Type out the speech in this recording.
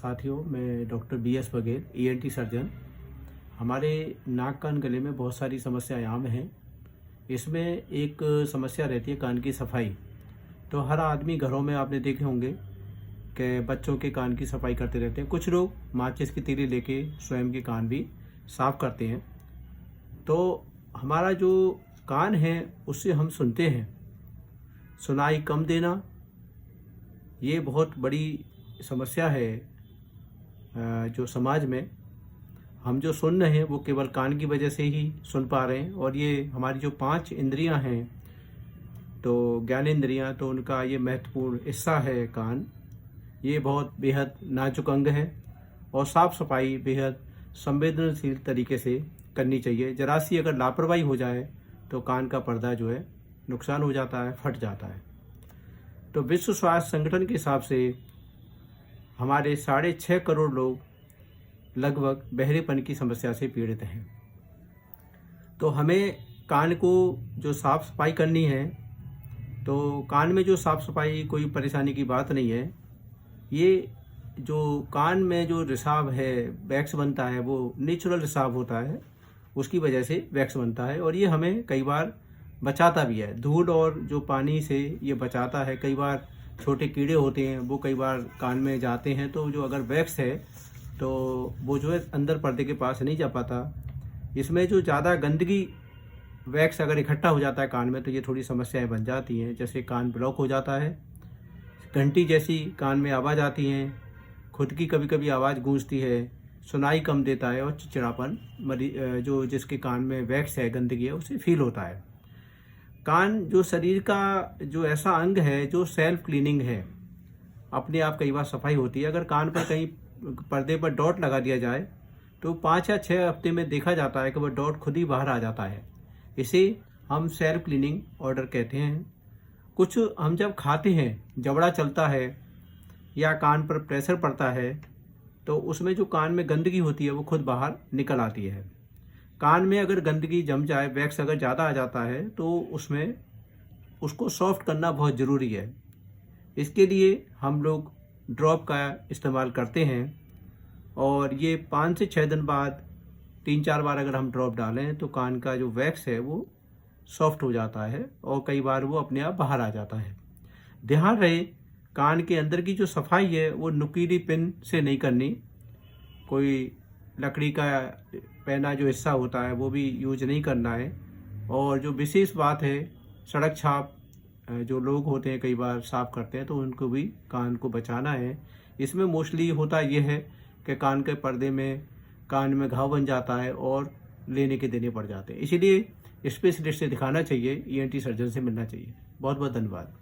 साथियों, मैं doctor BS Baghel, ENT surgeon. हमारे नाक कान गले में बहुत सारी समस्याएं आम हैं। इसमें एक समस्या रहती है कान की सफाई। तो हर आदमी घरों में आपने देखे होंगे कि बच्चों के कान की सफाई करते रहते हैं। कुछ लोग माचिस की तीली लेके स्वयं के कान भी साफ करते हैं। तो हमारा जो कान है उससे हम सुनते हैं, सुनाई कम देना ये बहुत बड़ी समस्या है। जो समाज में हम जो सुन रहे हैं वो केवल कान की वजह से ही सुन पा रहे हैं, और ये हमारी जो 5 इंद्रियां हैं, तो ज्ञान इंद्रियां, तो उनका ये महत्वपूर्ण हिस्सा है कान। ये बहुत बेहद नाजुक अंग है और साफ सफाई बेहद संवेदनशील तरीके से करनी चाहिए। जरा सी अगर लापरवाही हो जाए तो कान का पर्दा जो है नुकसान हो जाता है, फट जाता है। तो विश्व स्वास्थ्य संगठन के हिसाब से हमारे 6.5 करोड़ लोग लगभग बहरेपन की समस्या से पीड़ित हैं। तो हमें कान को जो साफ़ सफाई करनी है, तो कान में जो साफ़ सफाई कोई परेशानी की बात नहीं है। ये जो कान में जो रिसाव है, वैक्स बनता है, वो नेचुरल रिसाव होता है, उसकी वजह से वैक्स बनता है और ये हमें कई बार बचाता भी है। धूल और जो पानी से ये बचाता है। कई बार छोटे कीड़े होते हैं, वो कई बार कान में जाते हैं, तो जो अगर वैक्स है तो वो जो है अंदर पर्दे के पास नहीं जा पाता। इसमें जो ज़्यादा गंदगी वैक्स अगर इकट्ठा हो जाता है कान में तो ये थोड़ी समस्याएं बन जाती हैं, जैसे कान ब्लॉक हो जाता है, घंटी जैसी कान में आवाज़ आती हैं, खुद की कभी कभी आवाज़ गूंजती है, सुनाई कम देता है और चिड़चिड़ापन जो जिसके कान में वैक्स है, गंदगी है, उसे फील होता है। कान जो शरीर का जो ऐसा अंग है जो सेल्फ क्लीनिंग है, अपने आप कई बार सफाई होती है। अगर कान पर कहीं पर्दे पर डॉट लगा दिया जाए तो 5 या 6 हफ्ते में देखा जाता है कि वह डॉट खुद ही बाहर आ जाता है। इसे हम सेल्फ क्लीनिंग ऑर्डर कहते हैं। कुछ हम जब खाते हैं, जबड़ा चलता है या कान पर प्रेशर पड़ता है, तो उसमें जो कान में गंदगी होती है वो खुद बाहर निकल आती है। कान में अगर गंदगी जम जाए, वैक्स अगर ज़्यादा आ जाता है, तो उसमें उसको सॉफ्ट करना बहुत ज़रूरी है। इसके लिए हम लोग ड्रॉप का इस्तेमाल करते हैं और ये 5 से 6 दिन बाद 3-4 बार अगर हम ड्रॉप डालें तो कान का जो वैक्स है वो सॉफ्ट हो जाता है और कई बार वो अपने आप बाहर आ जाता है। ध्यान रहे, कान के अंदर की जो सफाई है वो नुकीली पिन से नहीं करनी। कोई लकड़ी का पहना जो हिस्सा होता है वो भी यूज नहीं करना है। और जो विशेष बात है, सड़क छाप जो लोग होते हैं कई बार साफ करते हैं, तो उनको भी कान को बचाना है। इसमें मोस्टली होता यह है कि कान के पर्दे में कान में घाव बन जाता है और लेने के देने पड़ जाते हैं। इसीलिए स्पेशलिस्ट से दिखाना चाहिए, ENT सर्जन से मिलना चाहिए। बहुत बहुत धन्यवाद।